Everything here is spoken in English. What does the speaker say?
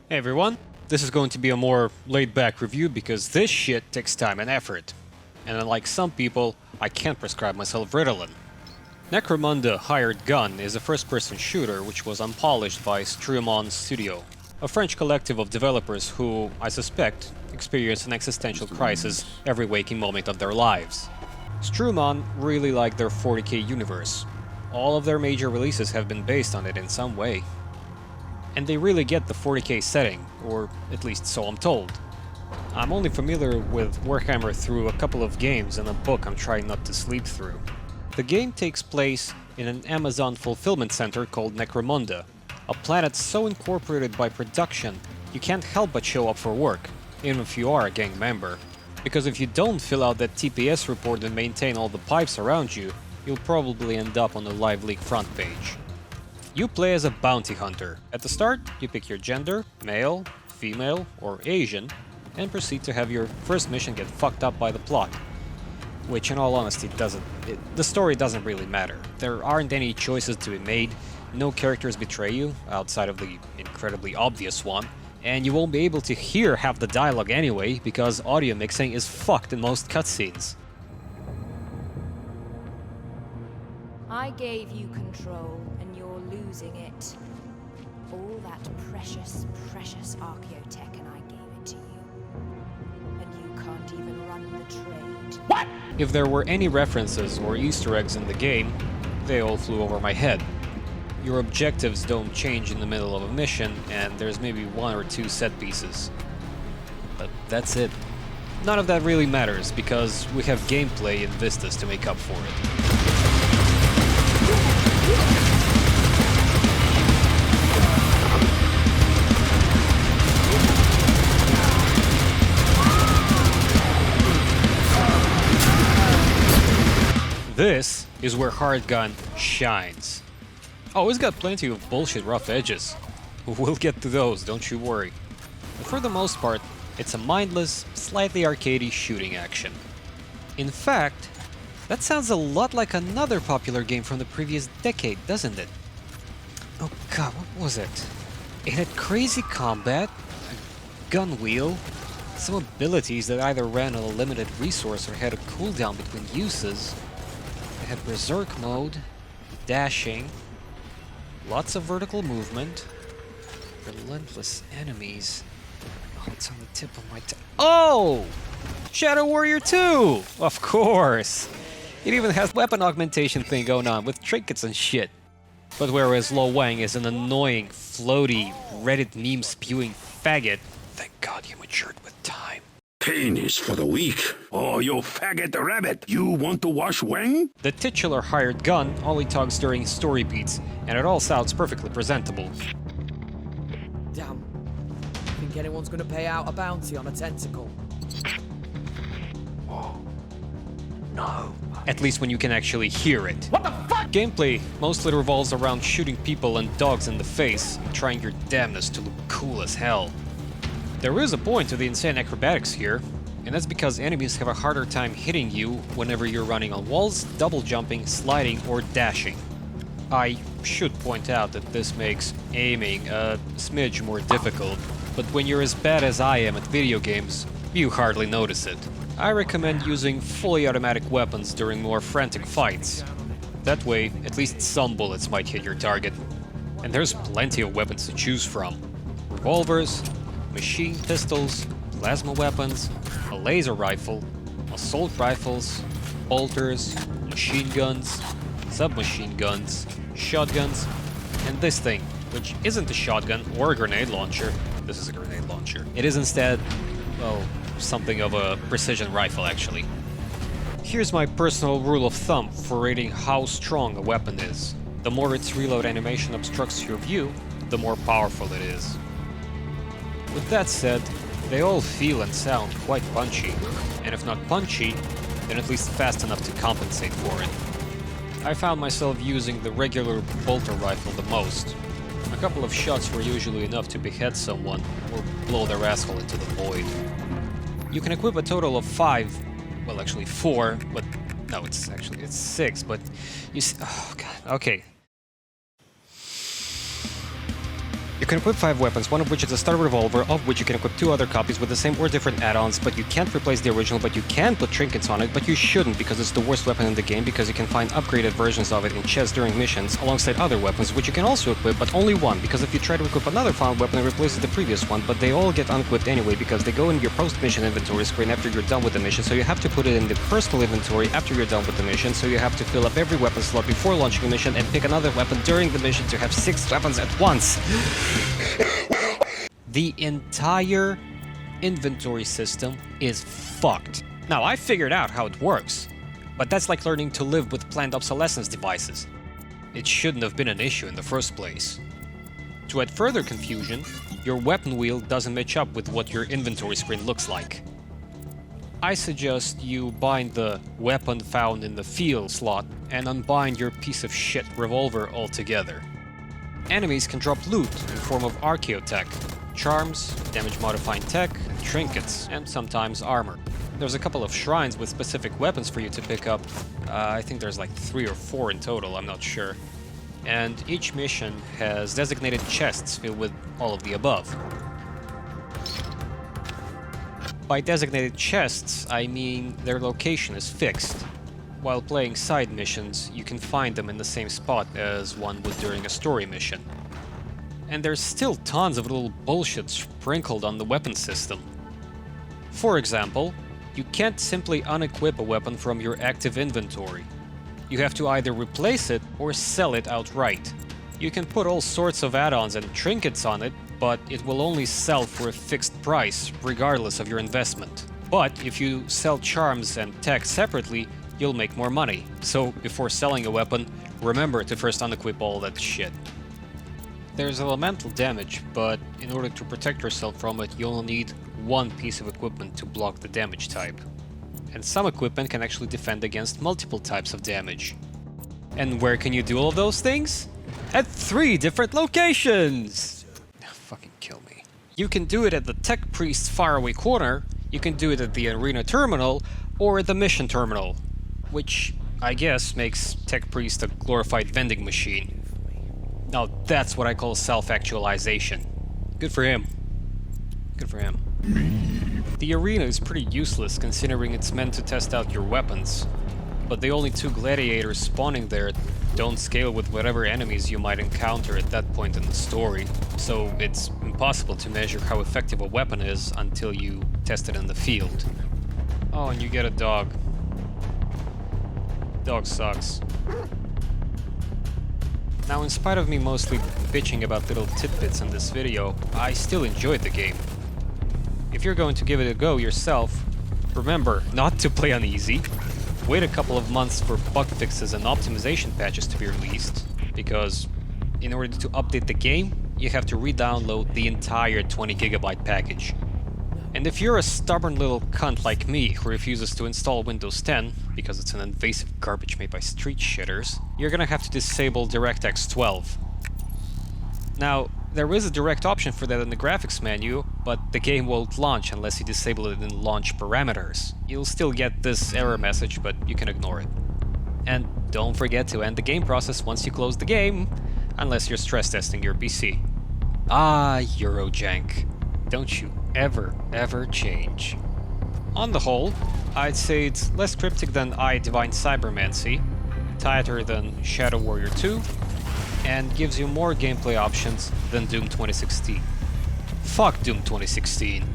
Hey everyone, this is going to be a more laid-back review because this shit takes time and effort. And unlike some people, I can't prescribe myself Ritalin. Necromunda Hired Gun is a first-person shooter which was unpolished by Strumon Studio, a French collective of developers who, I suspect, experience an existential crisis every waking moment of their lives. Strumon really like their 40k universe. All of their major releases have been based on it in some way. And they really get the 40k setting, or at least so I'm told. I'm only familiar with Warhammer through a couple of games and a book I'm trying not to sleep through. The game takes place in an Amazon fulfillment center called Necromunda, a planet so incorporated by production you can't help but show up for work, even if you are a gang member. Because if you don't fill out that TPS report and maintain all the pipes around you, you'll probably end up on the Live Leak front page. You play as a bounty hunter. At the start, you pick your gender, male, female, or Asian, and proceed to have your first mission get fucked up by the plot. Which, in all honesty, the story doesn't really matter. There aren't any choices to be made, no characters betray you, outside of the incredibly obvious one, and you won't be able to hear half the dialogue anyway, because audio mixing is fucked in most cutscenes. I gave you control, and you're losing it. All that precious, precious archaeotech, and I gave it to you. And you can't even run the trade. What? If there were any references or Easter eggs in the game, they all flew over my head. Your objectives don't change in the middle of a mission, and there's maybe one or two set pieces. But that's it. None of that really matters, because we have gameplay and vistas to make up for it. This is where Hired Gun shines. Oh, it's got plenty of bullshit rough edges. We'll get to those, don't you worry. But for the most part, it's a mindless, slightly arcadey shooting action. In fact, that sounds a lot like another popular game from the previous decade, doesn't it? Oh god, what was it? It had crazy combat, a gun wheel, some abilities that either ran on a limited resource or had a cooldown between uses. It had berserk mode, dashing, lots of vertical movement, relentless enemies. Oh, it's on the tip of my tongue. Oh! Shadow Warrior 2! Of course! It even has weapon augmentation thing going on with trinkets and shit. But whereas Lo Wang is an annoying, floaty, Reddit meme-spewing faggot, thank God you matured with time. Pain is for the weak. Oh, you faggot rabbit! You want to wash Wang? The titular Hired Gun only talks during story beats, and it all sounds perfectly presentable. Damn. Think anyone's gonna pay out a bounty on a tentacle? Oh. No. At least when you can actually hear it. What the fuck? Gameplay mostly revolves around shooting people and dogs in the face and trying your damnedest to look cool as hell. There is a point to the insane acrobatics here, and that's because enemies have a harder time hitting you whenever you're running on walls, double jumping, sliding, or dashing. I should point out that this makes aiming a smidge more difficult, but when you're as bad as I am at video games, you hardly notice it. I recommend using fully automatic weapons during more frantic fights. That way, at least some bullets might hit your target. And there's plenty of weapons to choose from. Revolvers, machine pistols, plasma weapons, a laser rifle, assault rifles, bolters, machine guns, submachine guns, shotguns, and this thing, which isn't a shotgun or a grenade launcher. This is a grenade launcher. It is instead, well, something of a precision rifle, actually. Here's my personal rule of thumb for rating how strong a weapon is. The more its reload animation obstructs your view, the more powerful it is. With that said, they all feel and sound quite punchy, and if not punchy, then at least fast enough to compensate for it. I found myself using the regular bolter rifle the most. A couple of shots were usually enough to behead someone or blow their asshole into the void. You can equip a total of 5, well actually 4, but no, it's 6, but you see, oh god, okay. You can equip 5 weapons, one of which is a starter revolver, of which you can equip 2 other copies with the same or different add-ons, but you can't replace the original, but you can put trinkets on it, but you shouldn't because it's the worst weapon in the game, because you can find upgraded versions of it in chests during missions, alongside other weapons, which you can also equip, but only one, because if you try to equip another found weapon, it replaces the previous one, but they all get unequipped anyway, because they go in your post-mission inventory screen after you're done with the mission, so you have to put it in the personal inventory after you're done with the mission, so you have to fill up every weapon slot before launching a mission and pick another weapon during the mission to have 6 weapons at once. The entire inventory system is fucked. Now, I figured out how it works, but that's like learning to live with planned obsolescence devices. It shouldn't have been an issue in the first place. To add further confusion, your weapon wheel doesn't match up with what your inventory screen looks like. I suggest you bind the weapon found in the field slot and unbind your piece of shit revolver altogether. Enemies can drop loot in form of archaeotech, charms, damage-modifying tech, trinkets, and sometimes armor. There's a couple of shrines with specific weapons for you to pick up. I think there's like 3 or 4 in total, I'm not sure. And each mission has designated chests filled with all of the above. By designated chests, I mean their location is fixed. While playing side missions, you can find them in the same spot as one would during a story mission. And there's still tons of little bullshit sprinkled on the weapon system. For example, you can't simply unequip a weapon from your active inventory. You have to either replace it or sell it outright. You can put all sorts of add-ons and trinkets on it, but it will only sell for a fixed price, regardless of your investment. But if you sell charms and tech separately, you'll make more money. So before selling a weapon, remember to first unequip all that shit. There's elemental damage, but in order to protect yourself from it, you'll need one piece of equipment to block the damage type. And some equipment can actually defend against multiple types of damage. And where can you do all of those things? At 3 different locations! Fucking kill me. You can do it at the Tech Priest's faraway corner, you can do it at the Arena Terminal, or at the Mission Terminal. Which, I guess, makes Tech Priest a glorified vending machine. Now that's what I call self-actualization. Good for him. Good for him. The arena is pretty useless considering it's meant to test out your weapons, but the only 2 gladiators spawning there don't scale with whatever enemies you might encounter at that point in the story, so it's impossible to measure how effective a weapon is until you test it in the field. Oh, and you get a dog. Dog sucks. Now, in spite of me mostly bitching about little tidbits in this video, I still enjoyed the game. If you're going to give it a go yourself, remember not to play on easy. Wait a couple of months for bug fixes and optimization patches to be released, because in order to update the game, you have to re-download the entire 20GB package. And if you're a stubborn little cunt like me who refuses to install Windows 10, because it's an invasive garbage made by street shitters, you're gonna have to disable DirectX 12. Now, there is a direct option for that in the graphics menu, but the game won't launch unless you disable it in launch parameters. You'll still get this error message, but you can ignore it. And don't forget to end the game process once you close the game, unless you're stress testing your PC. Ah, Eurojank. Don't you ever change. On the whole, I'd say it's less cryptic than I Divine Cybermancy, tighter than Shadow Warrior 2, and gives you more gameplay options than Doom 2016. Fuck Doom 2016.